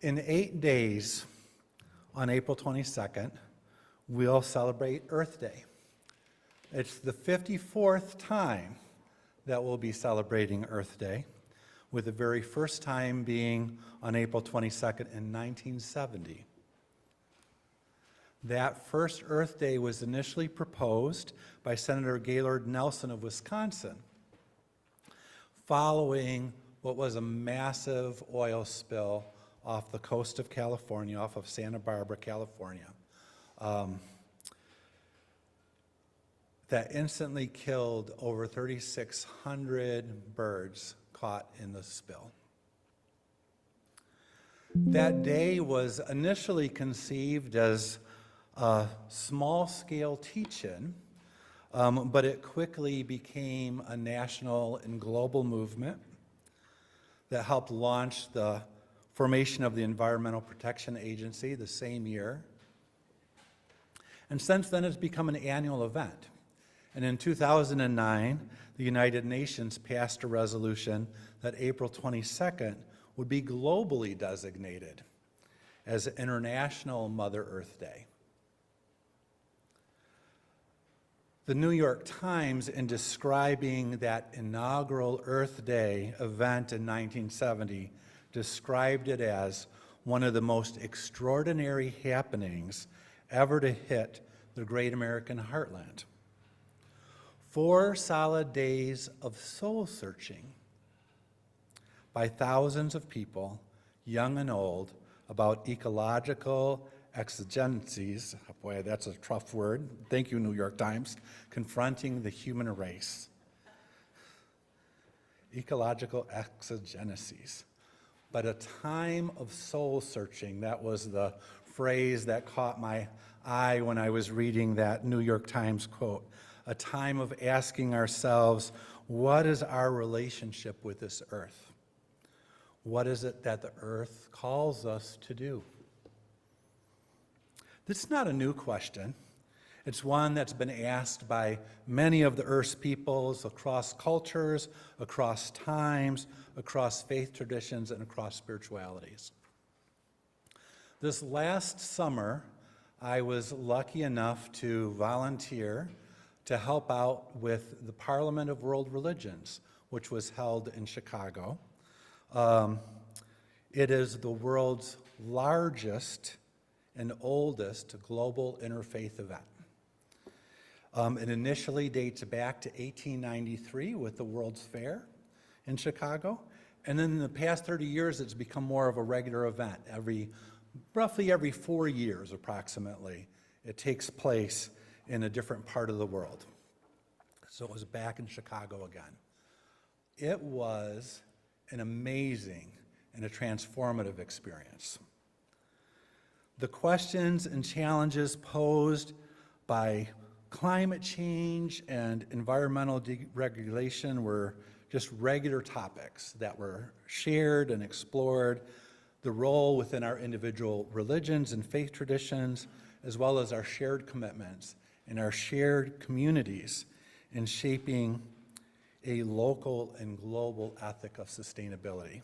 In 8 days, on April 22nd, we'll celebrate Earth Day. It's the 54th time that we'll be celebrating Earth Day, with the very first time being on April 22nd in 1970. That first Earth Day was initially proposed by Senator Gaylord Nelson of Wisconsin, following what was a massive oil spill off the coast of California, off of Santa Barbara, California, that instantly killed over 3,600 birds caught in the spill. That day was initially conceived as a small-scale teach-in, but it quickly became a national and global movement that helped launch the formation of the Environmental Protection Agency the same year. And since then, it's become an annual event. And in 2009, the United Nations passed a resolution that April 22nd would be globally designated as International Mother Earth Day. The New York Times, in describing that inaugural Earth Day event in 1970, described it as one of the most extraordinary happenings ever to hit the great American heartland. 4 solid days of soul-searching by thousands of people, young and old, about ecological exigencies, boy, that's a tough word, thank you, New York Times, confronting the human race. Ecological exigencies. But a time of soul-searching, that was the phrase that caught my eye when I was reading that New York Times quote. A time of asking ourselves, what is our relationship with this earth? What is it that the earth calls us to do? This is not a new question. It's one that's been asked by many of the Earth's peoples across cultures, across times, across faith traditions, and across spiritualities. This last summer, I was lucky enough to volunteer to help out with the Parliament of World Religions, which was held in Chicago. It is the world's largest and oldest global interfaith event. It initially dates back to 1893 with the World's Fair in Chicago, and then in the past 30 years it's become more of a regular event. Roughly every 4 years approximately, it takes place in a different part of the world. So it was back in Chicago again. It was an amazing and a transformative experience. The questions and challenges posed by climate change and environmental deregulation were just regular topics that were shared and explored. The role within our individual religions and faith traditions, as well as our shared commitments and our shared communities in shaping a local and global ethic of sustainability.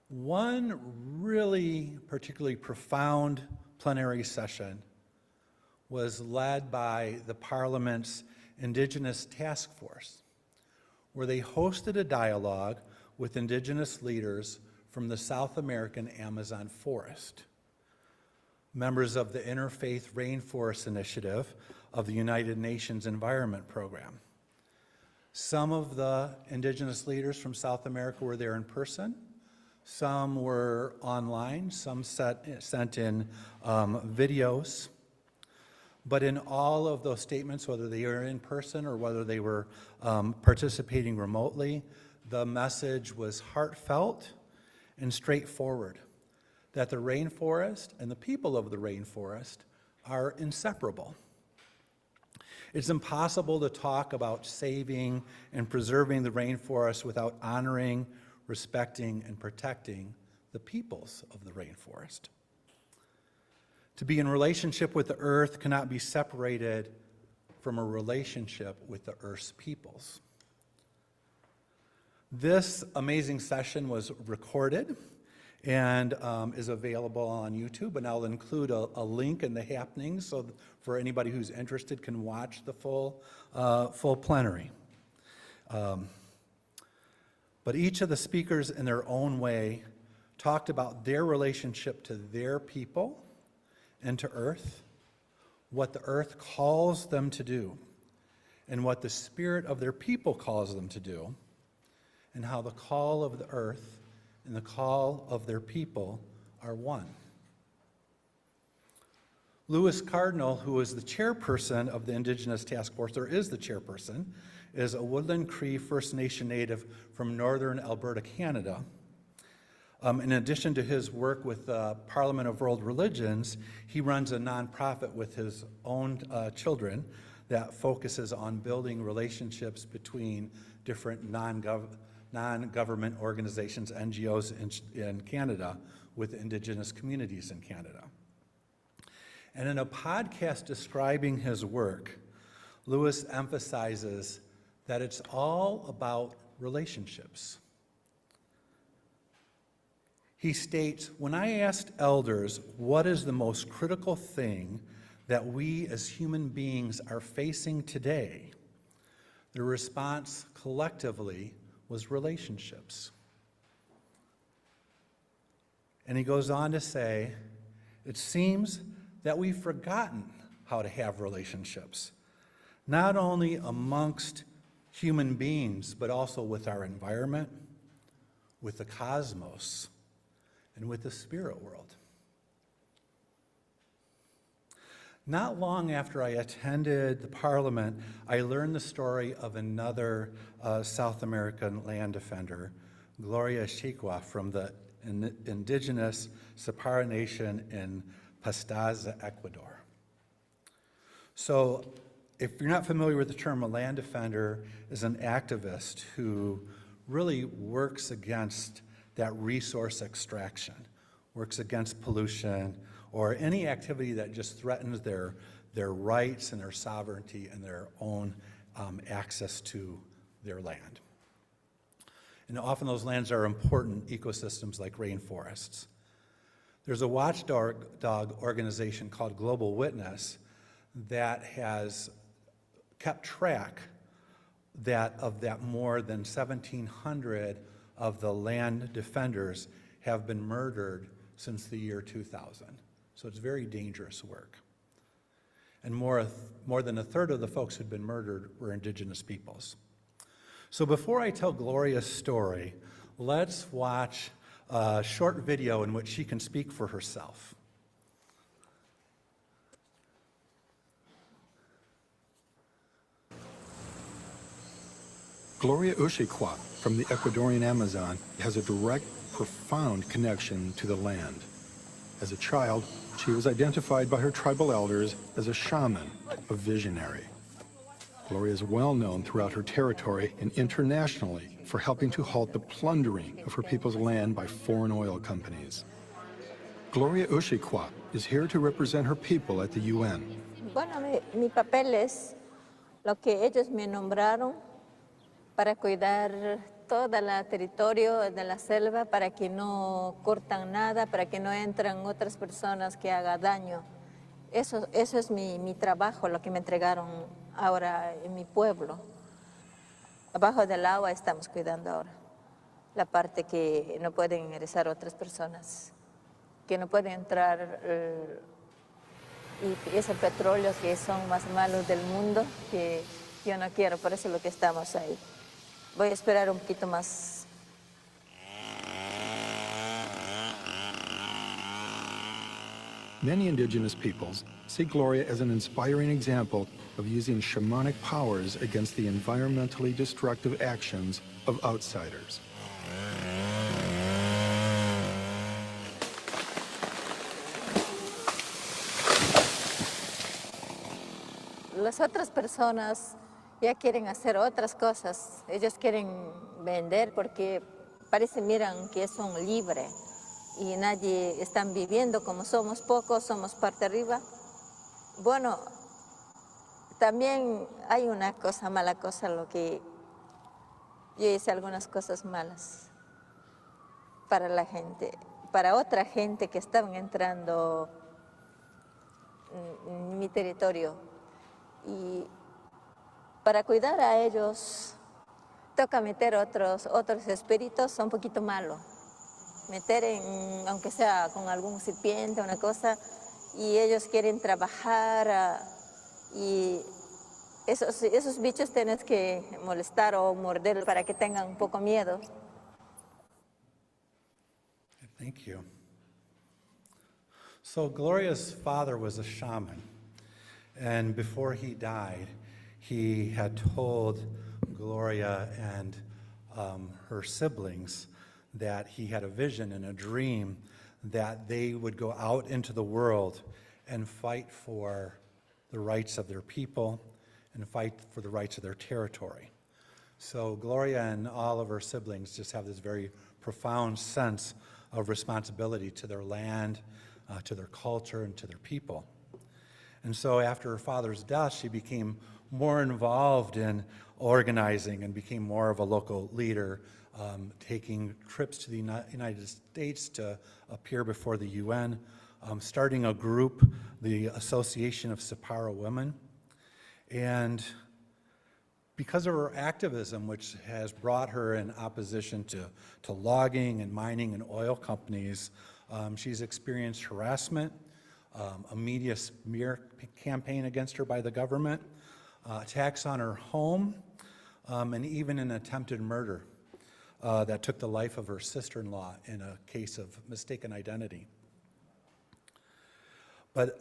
One really particularly profound plenary session was led by the Parliament's Indigenous Task Force, where they hosted a dialogue with Indigenous leaders from the South American Amazon forest, members of the Interfaith Rainforest Initiative of the United Nations Environment Program. Some of the Indigenous leaders from South America were there in person. Some were online, some sent in videos. But in all of those statements, whether they were in person or whether they were participating remotely, the message was heartfelt and straightforward, that the rainforest and the people of the rainforest are inseparable. It's impossible to talk about saving and preserving the rainforest without honoring, respecting, and protecting the peoples of the rainforest. To be in relationship with the earth cannot be separated from a relationship with the earth's peoples. This amazing session was recorded. and is available on YouTube, and I'll include a link in the happenings so for anybody who's interested can watch the full plenary. But each of the speakers in their own way talked about their relationship to their people and to earth, what the earth calls them to do, and what the spirit of their people calls them to do, and how the call of the earth and the call of their people are one. Lewis Cardinal, who is the chairperson of the Indigenous Task Force, or is the chairperson, is a Woodland Cree First Nation native from northern Alberta, Canada. In addition to his work with the Parliament of World Religions, he runs a nonprofit with his own children that focuses on building relationships between different non-government organizations, NGOs in Canada, with Indigenous communities in Canada. And in a podcast describing his work, Lewis emphasizes that it's all about relationships. He states, "When I asked elders what is the most critical thing that we as human beings are facing today, the response collectively was relationships." And he goes on to say, "It seems that we've forgotten how to have relationships, not only amongst human beings, but also with our environment, with the cosmos, and with the spirit world." Not long after I attended the Parliament, I learned the story of another South American land defender, Gloria Ushigua, from the indigenous Sapara Nation in Pastaza, Ecuador. So, if you're not familiar with the term, a land defender is an activist who really works against that resource extraction, works against pollution, or any activity that just threatens their rights and their sovereignty and their own access to their land. And often those lands are important ecosystems like rainforests. There's a watchdog organization called Global Witness that has kept track of that more than 1,700 of the land defenders have been murdered since the year 2000. So it's very dangerous work. And more than a third of the folks who'd been murdered were Indigenous peoples. So before I tell Gloria's story, let's watch a short video in which she can speak for herself. Gloria Ushigua from the Ecuadorian Amazon has a direct, profound connection to the land. As a child, she was identified by her tribal elders as a shaman, a visionary. Gloria is well known throughout her territory and internationally for helping to halt the plundering of her people's land by foreign oil companies. Gloria Ushigua is here to represent her people at the UN. Bueno, mi papel es lo que ellos me nombraron para cuidar todo el territorio de la selva, para que no cortan nada, para que no entran otras personas que hagan daño. Eso es mi trabajo, lo que me entregaron ahora en mi pueblo. Abajo del agua estamos cuidando ahora. La parte que no pueden ingresar otras personas, que no pueden entrar y esos petróleos que son más malos del mundo, que yo no quiero, por eso es lo que estamos ahí. Voy a esperar un poquito más. Many indigenous peoples see Gloria as an inspiring example of using shamanic powers against the environmentally destructive actions of outsiders. Las otras personas ya quieren hacer otras cosas. Ellos quieren vender porque miran que son libres y nadie están viviendo como somos pocos, somos parte arriba. Bueno, también hay una cosa, mala cosa, lo que yo hice algunas cosas malas para la gente. para otra gente que estaban entrando en mi territorio. Y para cuidar a ellos, toca meter otros espíritus un poquito malos. Meter aunque sea con algún serpiente, una cosa, y ellos quieren trabajar y esos bichos tienes que molestar o morder para que tengan un poco miedo. Thank you. So Gloria's father was a shaman, and before he died, he had told Gloria and her siblings that he had a vision and a dream that they would go out into the world and fight for the rights of their people and fight for the rights of their territory. So Gloria and all of her siblings just have this very profound sense of responsibility to their land, to their culture, and to their people. And so after her father's death, she became more involved in organizing and became more of a local leader, taking trips to the United States to appear before the UN, starting a group, the Association of Sapara Women. And because of her activism, which has brought her in opposition to logging and mining and oil companies, she's experienced harassment, a media smear campaign against her by the government, attacks on her home, and even an attempted murder that took the life of her sister-in-law in a case of mistaken identity. But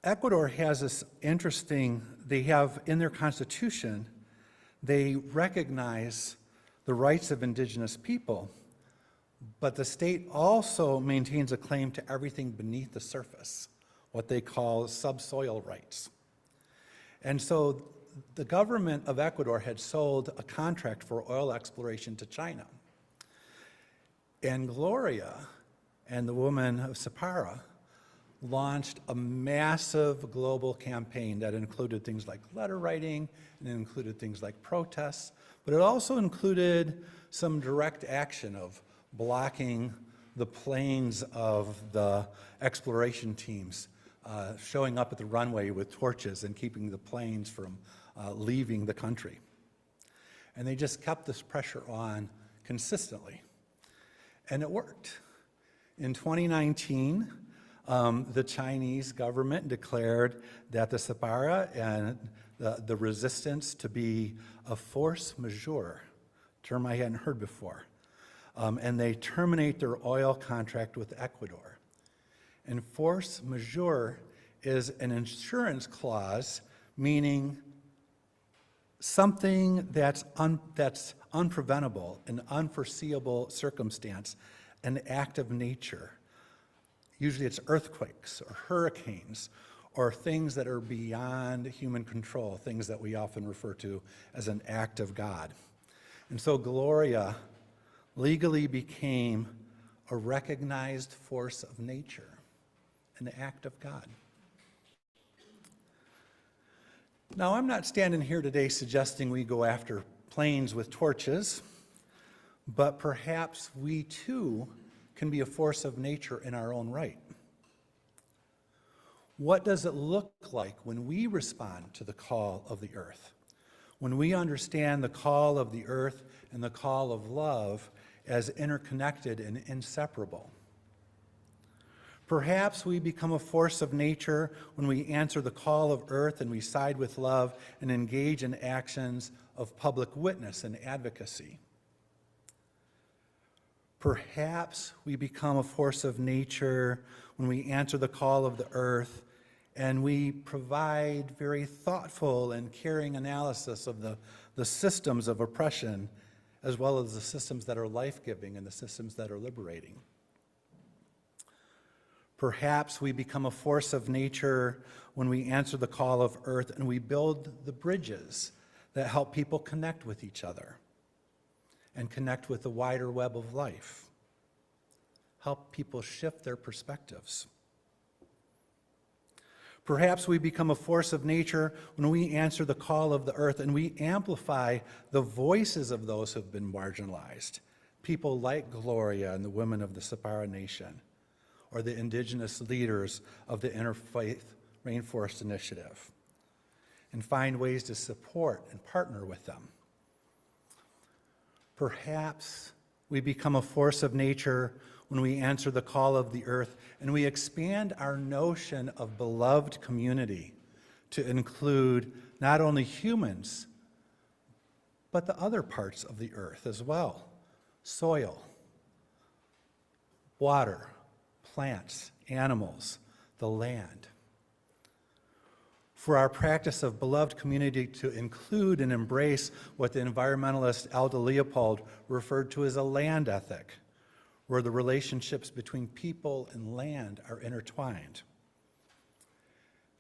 Ecuador has this interesting, they have in their constitution, they recognize the rights of indigenous people, but the state also maintains a claim to everything beneath the surface, what they call subsoil rights. And so the government of Ecuador had sold a contract for oil exploration to China. And Gloria and the woman of Sapara launched a massive global campaign that included things like letter writing, and it included things like protests, but it also included some direct action of blocking the planes of the exploration teams, showing up at the runway with torches and keeping the planes from leaving the country. And they just kept this pressure on consistently. And it worked. In 2019, the Chinese government declared that the Sapara and the resistance to be a force majeure, term I hadn't heard before. And they terminate their oil contract with Ecuador. And force majeure is an insurance clause, meaning something that's unpreventable, an unforeseeable circumstance, an act of nature. Usually it's earthquakes or hurricanes or things that are beyond human control, things that we often refer to as an act of God. And so Gloria legally became a recognized force of nature, an act of God. Now, I'm not standing here today suggesting we go after planes with torches, but perhaps we too can be a force of nature in our own right. What does it look like when we respond to the call of the earth? When we understand the call of the earth and the call of love as interconnected and inseparable? Perhaps we become a force of nature when we answer the call of earth and we side with love and engage in actions of public witness and advocacy. Perhaps we become a force of nature when we answer the call of the earth and we provide very thoughtful and caring analysis of the systems of oppression, as well as the systems that are life-giving and the systems that are liberating. Perhaps we become a force of nature when we answer the call of earth and we build the bridges that help people connect with each other and connect with the wider web of life. Help people shift their perspectives. Perhaps we become a force of nature when we answer the call of the earth and we amplify the voices of those who have been marginalized, people like Gloria and the women of the Sapara Nation, or the indigenous leaders of the Interfaith Rainforest Initiative, and find ways to support and partner with them. Perhaps we become a force of nature when we answer the call of the earth and we expand our notion of beloved community to include not only humans, but the other parts of the earth as well: soil, water, plants, animals, the land. For our practice of beloved community to include and embrace what the environmentalist Aldo Leopold referred to as a land ethic, where the relationships between people and land are intertwined.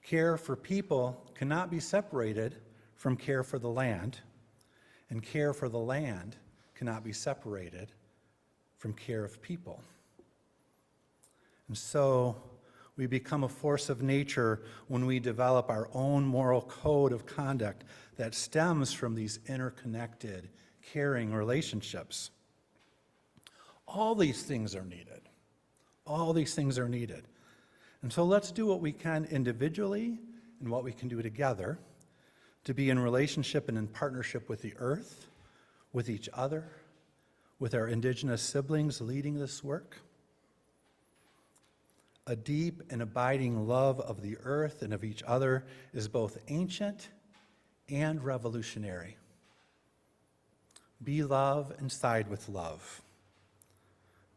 Care for people cannot be separated from care for the land, and care for the land cannot be separated from care of people. And so we become a force of nature when we develop our own moral code of conduct that stems from these interconnected, caring relationships. All these things are needed. All these things are needed. And so let's do what we can individually and what we can do together to be in relationship and in partnership with the earth, with each other, with our indigenous siblings leading this work. A deep and abiding love of the earth and of each other is both ancient and revolutionary. Be love and side with love.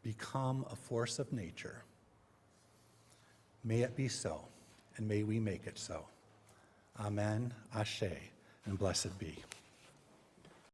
Become a force of nature. May it be so, and may we make it so. Amen, Ashe, and blessed be.